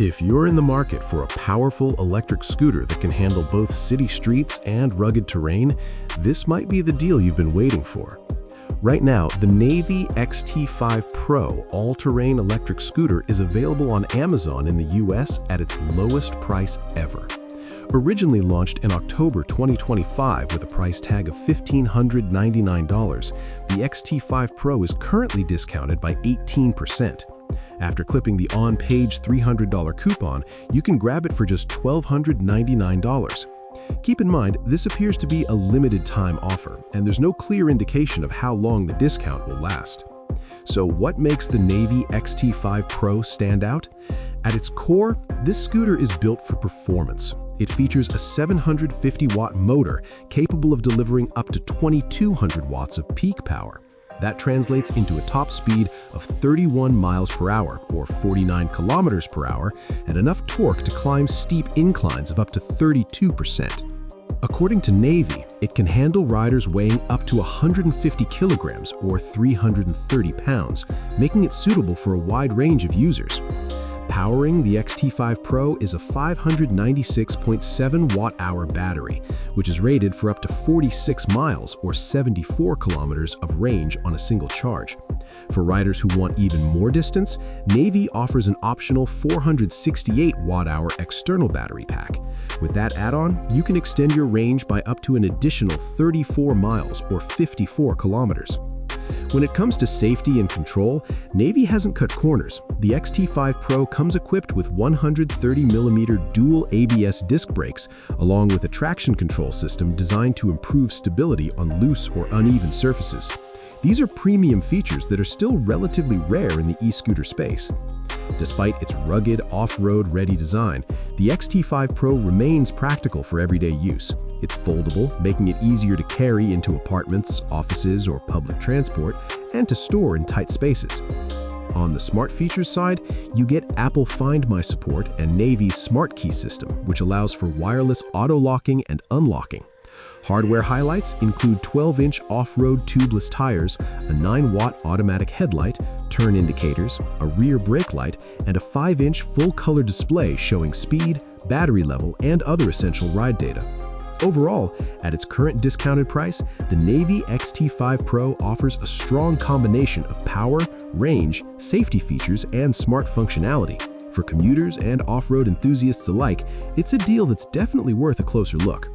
If you're in the market for a powerful electric scooter that can handle both city streets and rugged terrain, this might be the deal you've been waiting for. Right now, the Navee XT5 Pro all-terrain electric scooter is available on Amazon in the US at its lowest price ever. Originally launched in October 2025 with a price tag of $1,599, the XT5 Pro is currently discounted by 18%. After clipping the on-page $300 coupon, you can grab it for just $1,299. Keep in mind, this appears to be a limited-time offer, and there's no clear indication of how long the discount will last. So what makes the Navee XT5 Pro stand out? At its core, this scooter is built for performance. It features a 750-watt motor capable of delivering up to 2,200 watts of peak power. That translates into a top speed of 31 miles per hour, or 49 kilometers per hour, and enough torque to climb steep inclines of up to 32%. According to Navee, it can handle riders weighing up to 150 kilograms, or 330 pounds, making it suitable for a wide range of users. Powering the XT5 Pro is a 596.7 watt-hour battery, which is rated for up to 46 miles or 74 kilometers of range on a single charge. For riders who want even more distance, Navee offers an optional 468 watt-hour external battery pack. With that add-on, you can extend your range by up to an additional 34 miles or 54 kilometers. When it comes to safety and control, Navee hasn't cut corners. The XT5 Pro comes equipped with 130mm dual ABS disc brakes, along with a traction control system designed to improve stability on loose or uneven surfaces. These are premium features that are still relatively rare in the e-scooter space. Despite its rugged, off-road ready design, the XT5 Pro remains practical for everyday use. It's foldable, making it easier to carry into apartments, offices, or public transport, and to store in tight spaces. On the smart features side, you get Apple Find My support and Navee's Smart Key system, which allows for wireless auto-locking and unlocking. Hardware highlights include 12-inch off-road tubeless tires, a 9-watt automatic headlight, turn indicators, a rear brake light, and a 5-inch full-color display showing speed, battery level, and other essential ride data. Overall, at its current discounted price, the Navee XT5 Pro offers a strong combination of power, range, safety features, and smart functionality. For commuters and off-road enthusiasts alike, it's a deal that's definitely worth a closer look.